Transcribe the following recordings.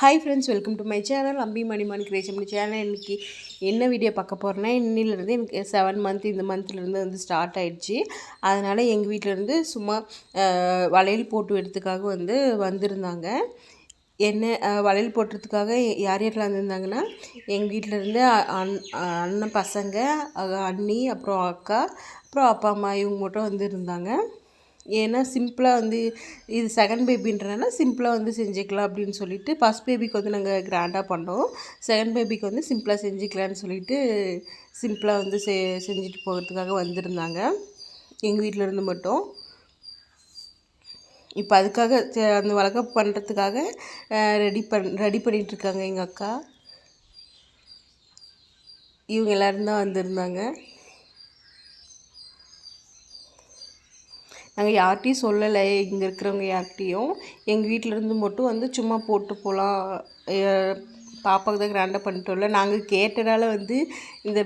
Hi friends, welcome to my channel Ambi Manimaan creation channel. இன்றைக்கி என்ன video பார்க்க போகிறேன்னா, இன்னிலேருந்து எனக்கு 7 மந்த் இந்த மந்த்லேருந்து வந்து ஸ்டார்ட் ஆகிடுச்சு. அதனால் எங்கள் வீட்டிலேருந்து சும்மா வளையல் போட்டு எடுத்துக்காக வந்திருந்தாங்க. என்ன வளையல் போட்டுறதுக்காக யார் யாரெல்லாம் வந்திருந்தாங்கன்னா, எங்கள் வீட்டிலேருந்து அண்ணன் பசங்க, அண்ணி, அப்புறம் அக்கா, அப்புறம் அப்பா அம்மா இவங்க மட்டும் வந்திருந்தாங்க. ஏன்னா சிம்பிளாக இது செகண்ட் பேபின்றனால சிம்பிளாக செஞ்சுக்கலாம் அப்படின்னு சொல்லிட்டு, ஃபஸ்ட் பேபிக்கு நாங்கள் கிராண்டாக பண்ணோம். செகண்ட் பேபிக்கு சிம்பிளாக செஞ்சுக்கலான்னு சொல்லிட்டு சிம்பிளாக செஞ்சுட்டு போகிறதுக்காக வந்திருந்தாங்க எங்கள் வீட்டில் இருந்து மட்டும். இப்போ அதுக்காக அந்த வளர்க்க பண்ணுறதுக்காக ரெடி பண்ணிகிட்ருக்காங்க எங்கள் அக்கா. இவங்க எல்லோரும் தான் வந்திருந்தாங்க. நாங்கள் யார்கிட்டையும் சொல்லலை, இங்கே இருக்கிறவங்க யார்கிட்டையும். எங்கள் வீட்டிலேருந்து மட்டும் சும்மா போட்டு போகலாம், பாப்பாவுக்கு தான் கிராண்டாக பண்ணிட்டோம்ல, நாங்கள் கேட்டதால் இந்த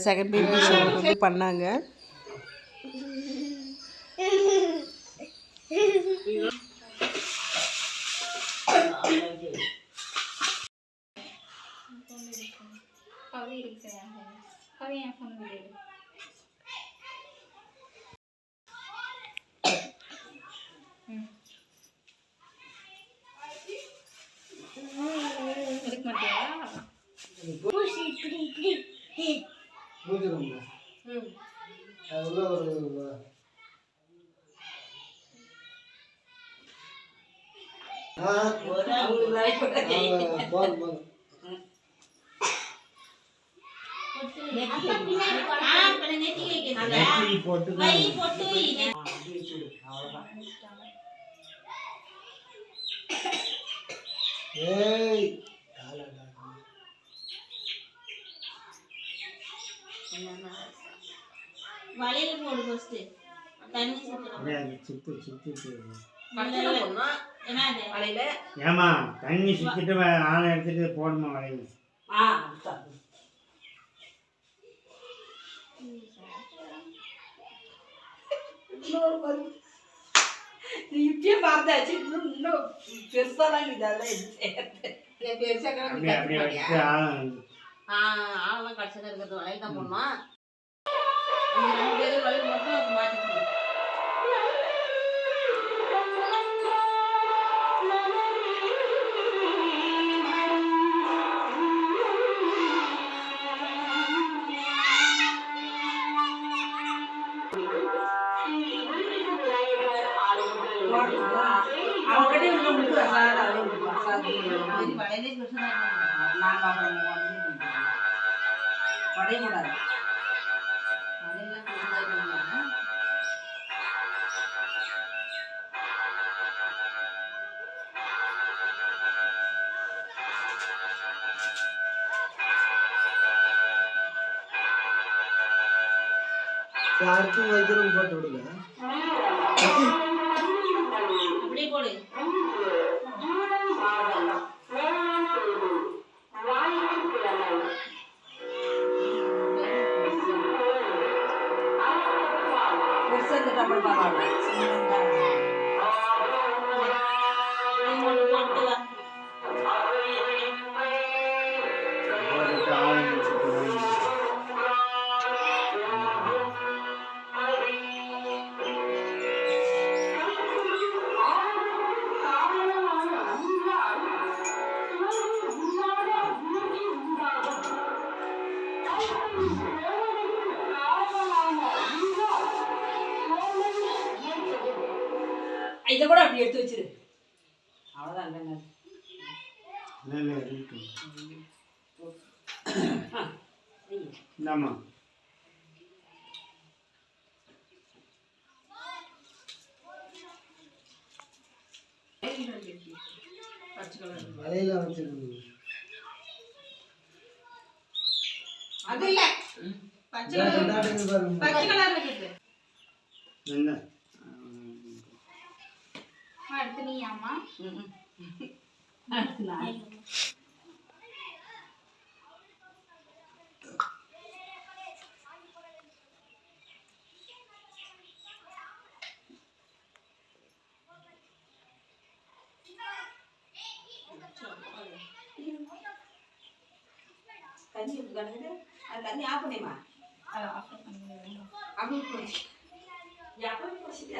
செகண்ட் பேபி ஷோ பண்ணாங்க. வளையல் போடு ஃபர்ஸ்ட். தண்ணி சுத்து ஏமா தண்ணி சுத்திட்டு ஆளை எடுத்துட்டு போடுமா வளையல். இப்பயே பார்த்தாச்சு, இன்னும் பெருசாலாம் இதெல்லாம் ஆளெல்லாம் கடைசியாக இருக்கிறது வளையல் தான் போடணுமா? 2 பேரும் வளையல் மட்டும் மாட்டிக்கணும். யாருக்கும் வைக்கிறவங்க போட்டு விடுங்க. அப்படி போடு. இதை கூட அப்படி எடுத்து வச்சிரு. அவ்வளோதான். இந்தாம்மா வலையில வச்சிருக்கீங்க. அது இல்ல, பச்சை கலர் இருக்குது. என்ன அடுத்து நீ அம்மா தண்ணி எப்படி கிடக்குது அது தண்ணி ஆஃப் பண்ணியுமா அதை ஆஃபர் பண்ணுங்க. அப்படி போச்சு எப்போ போச்சுல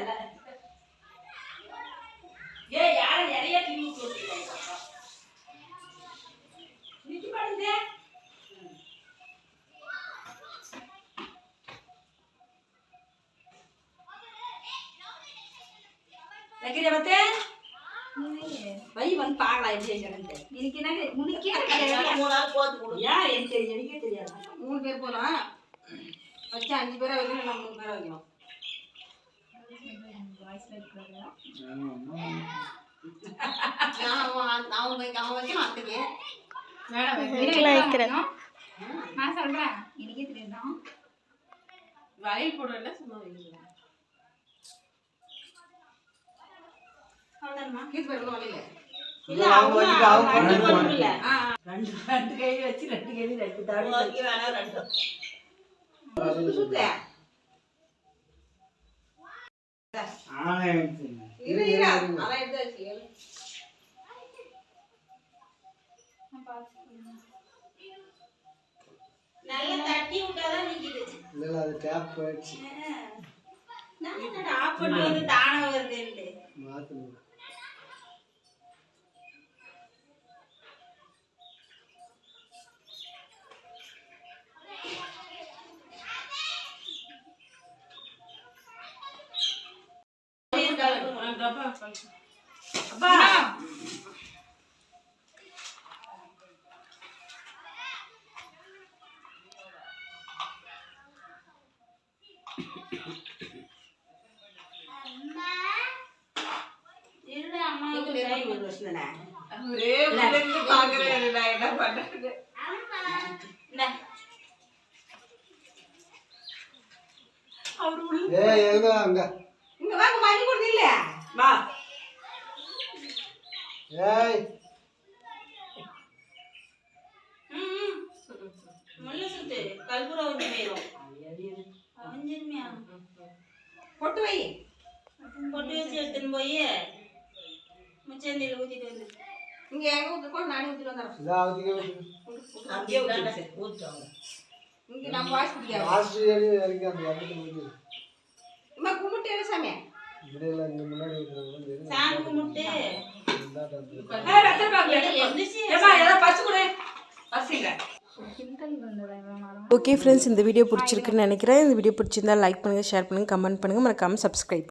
ஏ யாரும் நிறைய டிவி போட்டுருக்காங்க நிச்சு பாடுங்க வைக்கிறியா பத்தே வை வந்து பார்க்கலாம் எப்படி எங்கிறது எனக்கு என்ன உனக்கே மூணு நாள் போட்டு கொடு. யார் எனக்கு தெரியும் எனக்கே தெரியாது 3 பேர் போகலாம் வச்சு 5 பேரை வைக்கணும், நம்ம 3 பேரை வைக்கணும். வாய்ஸ்ல இருக்கிறது அவன் வைக்கணும் அத்தைக்கு. நான் சொல்றேன் எனக்கே தெரியுதான். வளையல் போடுறல சும்மா வைக்கலாம். அவ்வளோதானம்மா கீழ் போயிருக்கணும் வளையல. இல்ல அவங்க ரெண்டு போடணும் இல்ல ஆ ரெண்டு கை வச்சு 2 கை 2 தாடி ஓகே வேணா 2. சுத்த இரு இரு அதான் எடுத்தாச்சு. நல்லா தட்டி விட்டாதான் நிக்குது இல்ல அது டேப் போயிடுச்சு நான் என்னடா ஆஃப் பண்ணி வந்து தானா வருதுன்னு மாத்தணும் அப்பா இருடா அம்மா டைம் ஒரு வருஷம் தானே ஒரே பிள்ளைங்க பாக்குறேன் நான் என்ன பண்றது. அவரு உள்ள ஏய் எங்க அங்க இங்க வாங்க மணி கொடுத்து இல்ல வா ஏய் முள்ள சுத்து கல்பூரா வந்து மேலும் அவஞ்சிருமியா பொட்டு வை பொட்டு வச்சு எடுத்துன்னு போய் முச்சந்தியில் ஊத்திட்டு வந்து இங்க எங்க ஊத்துக்கோ நானே ஊத்திட்டு வந்துடுறேன். இதா அவதிக்கு அப்படியே ஊத்திட்டு இங்க நம்ம வாய்ஸ் பிடிக்காது. ஆஸ்திரேலியா வரைக்கும் அந்த இடத்துல வந்து இம்மா கும்பிட்டு எடு சாமி. இப்படி எல்லாம் இங்க முன்னாடி இருக்கிறவங்க சாமி கும்பிட்டு எந்திரிச்சு ஏதாவது பசு கொடு பசிங்க கிண்டல் வந்ததா இவ்வளோ நேரம். ஓகே ஃப்ரெண்ட்ஸ், இந்த வீடியோ பிடிச்சிருக்குன்னு நினைக்கிறேன். இந்த வீடியோ பிடிச்சிருந்தா லைக் பண்ணுங்கள், ஷேர் பண்ணுங்கள், கமெண்ட் பண்ணுங்கள், மறக்காமல் சப்ஸ்கிரைப்